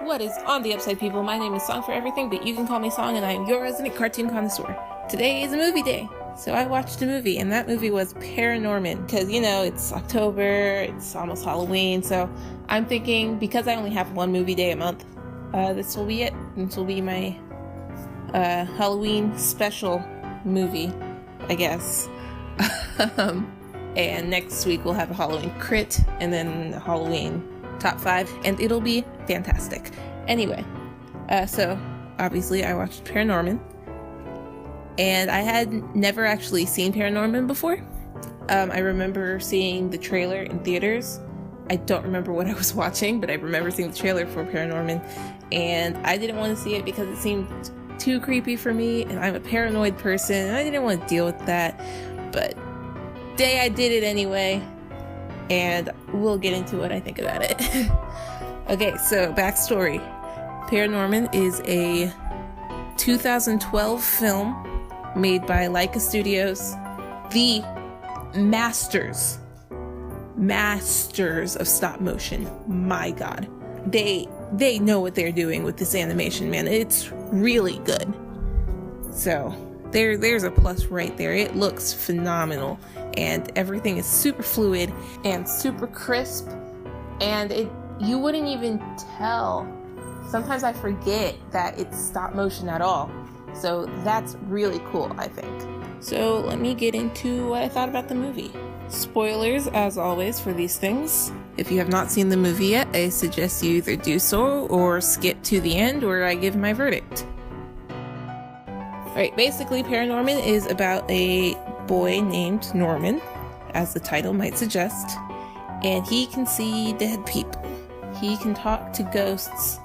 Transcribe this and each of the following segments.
What is on the upside, people? My name is Song for Everything, but you can call me Song, and I am your resident cartoon connoisseur. Today is a movie day, so I watched a movie, and that movie was Paranorman, because, it's October, it's almost Halloween, so I'm thinking, because I only have one movie day a month, this will be it. This will be my Halloween special movie, I guess. And next week we'll have a Halloween crit, and then a Halloween top 5, and it'll be fantastic. Anyway, so obviously I watched Paranorman, and I had never actually seen Paranorman before. I remember seeing the trailer in theaters. I don't remember what I was watching, but I remember seeing the trailer for Paranorman, and I didn't want to see it because it seemed too creepy for me, and I'm a paranoid person, and I didn't want to deal with that, but I did it anyway, and we'll get into what I think about it. Okay, so backstory. Paranorman is a 2012 film made by Leica Studios, the masters of stop motion. My God, they know what they're doing with this animation, man. It's really good. So there's a plus right there. It looks phenomenal, and everything is super fluid and super crisp, and you wouldn't even tell. Sometimes I forget that it's stop motion at all, so that's really cool, I think. So let me get into what I thought about the movie. Spoilers, as always, for these things. If you have not seen the movie yet, I suggest you either do so or skip to the end where I give my verdict. Alright, basically Paranorman is about a boy named Norman, as the title might suggest, and he can see dead people. He can talk to ghosts,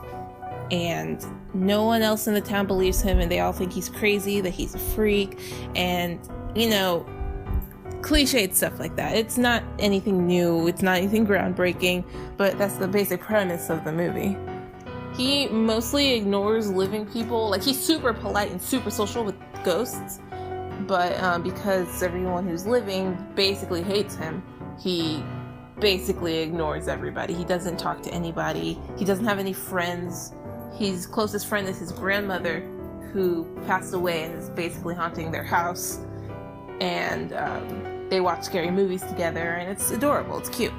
and no one else in the town believes him, and they all think he's crazy, that he's a freak, and, cliched stuff like that. It's not anything new, it's not anything groundbreaking, but that's the basic premise of the movie. He mostly ignores living people. Like, he's super polite and super social with ghosts, but because everyone who's living basically hates him, he basically ignores everybody. He doesn't talk to anybody. He doesn't have any friends. His closest friend is his grandmother, who passed away and is basically haunting their house, and they watch scary movies together, and it's adorable. It's cute.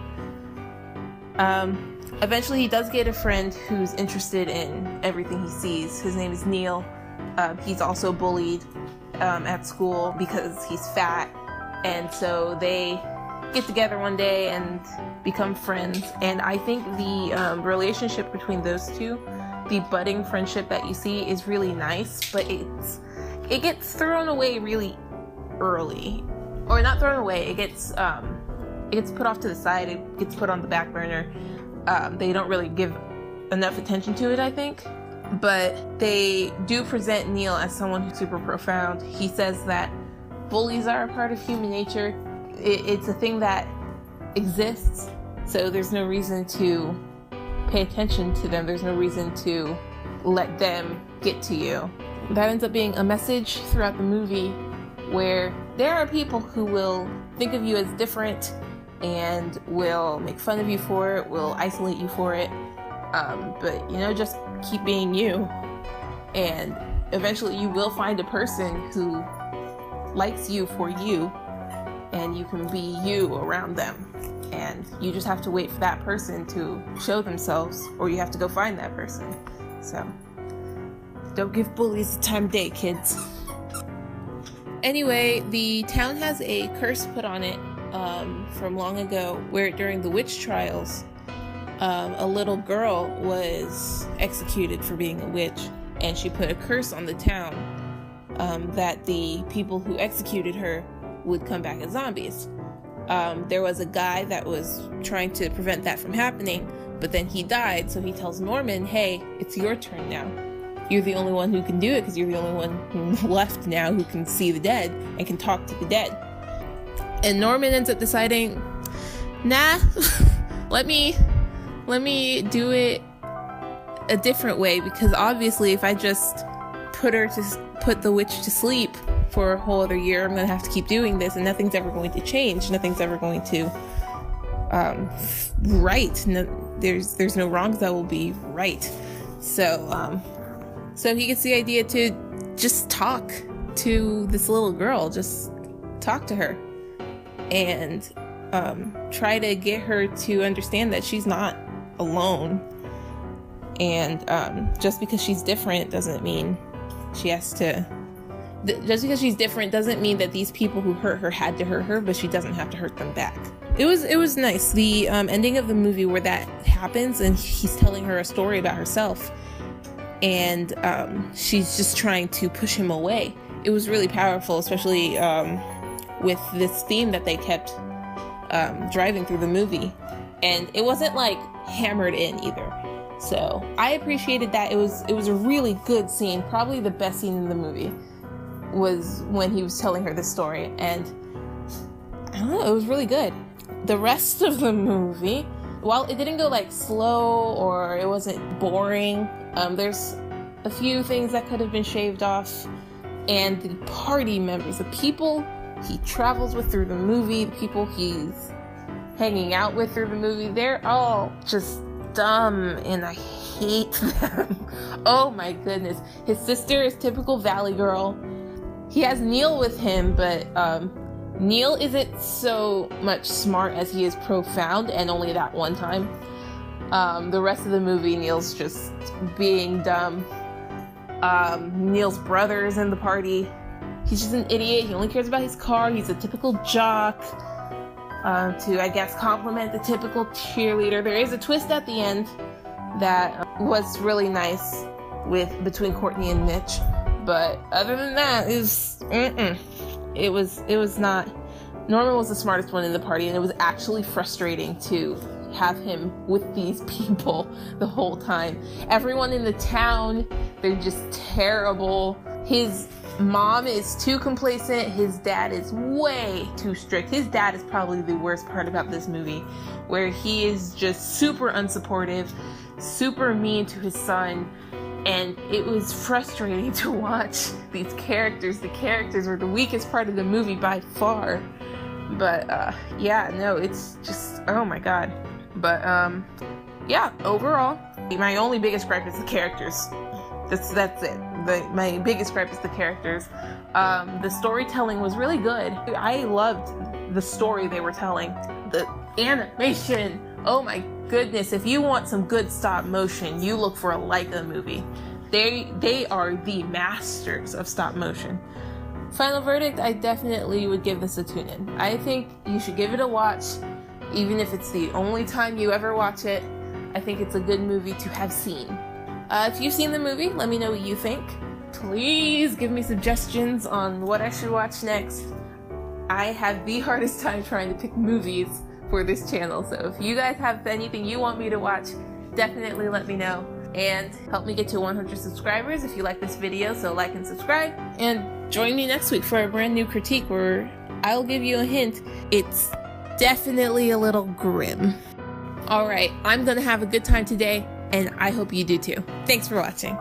Eventually he does get a friend who's interested in everything he sees. His name is Neil. He's also bullied at school because he's fat, and so they get together one day and become friends. And I think the relationship between those two, the budding friendship that you see, is really nice, but it gets thrown away really early. Or not thrown away, it gets put off to the side, it gets put on the back burner. They don't really give enough attention to it, I think. But they do present Neil as someone who's super profound. He says that bullies are a part of human nature. It's a thing that exists, so there's no reason to pay attention to them. There's no reason to let them get to you. That ends up being a message throughout the movie, where there are people who will think of you as different and will make fun of you for it, will isolate you for it, but just keep being you, and eventually you will find a person who likes you for you, and you can be you around them, and you just have to wait for that person to show themselves, or you have to go find that person. So don't give bullies the time of day, kids. Anyway, the town has a curse put on it from long ago, where during the witch trials, a little girl was executed for being a witch, and she put a curse on the town that the people who executed her would come back as zombies. There was a guy that was trying to prevent that from happening, but then he died, so he tells Norman, hey, it's your turn now. You're the only one who can do it, because you're the only one left now who can see the dead and can talk to the dead. And Norman ends up deciding, nah, let me do it a different way, because obviously if I just put the witch to sleep for a whole other year, I'm gonna have to keep doing this, and nothing's ever going to change. Nothing's ever going to right. No, there's no wrongs that will be right. So he gets the idea to just talk to this little girl, just talk to her, and try to get her to understand that she's not alone. And just because she's different doesn't mean she has to. Just because she's different doesn't mean that these people who hurt her had to hurt her, but she doesn't have to hurt them back. It was nice. The ending of the movie where that happens and he's telling her a story about herself, and she's just trying to push him away. It was really powerful, especially with this theme that they kept driving through the movie, and it wasn't like hammered in either. So I appreciated that. It was a really good scene. Probably the best scene in the movie was when he was telling her this story, and I don't know, it was really good. The rest of the movie, while it didn't go like slow or it wasn't boring, there's a few things that could have been shaved off. And the party members, the people he travels with through the movie, the people he's hanging out with through the movie, they're all just dumb and I hate them. Oh my goodness. His sister is typical Valley girl. He has Neil with him, but Neil isn't so much smart as he is profound, and only that one time. The rest of the movie, Neil's just being dumb. Neil's brother is in the party. He's just an idiot. He only cares about his car. He's a typical jock. To, I guess, compliment the typical cheerleader. There is a twist at the end that was really nice between Courtney and Mitch. But other than that, it was not. Norman was the smartest one in the party, and it was actually frustrating to have him with these people the whole time. Everyone in the town, they're just terrible. His mom is too complacent. His dad is way too strict. His dad is probably the worst part about this movie, where he is just super unsupportive, super mean to his son. And it was frustrating to watch these characters. The characters were the weakest part of the movie by far. But yeah, no, it's just, oh my god. But yeah, overall, my only biggest gripe is the characters. That's it. My biggest gripe is the characters. The storytelling was really good. I loved the story they were telling. The animation, oh my goodness. If you want some good stop motion, you look for a Leica movie. They are the masters of stop motion. Final verdict, I definitely would give this a tune in. I think you should give it a watch, even if it's the only time you ever watch it. I think it's a good movie to have seen. If you've seen the movie, let me know what you think. Please give me suggestions on what I should watch next. I have the hardest time trying to pick movies for this channel, so if you guys have anything you want me to watch, definitely let me know. And help me get to 100 subscribers if you like this video, so like and subscribe. And join me next week for a brand new critique where I'll give you a hint. It's definitely a little grim. Alright, I'm gonna have a good time today, and I hope you do too. Thanks for watching.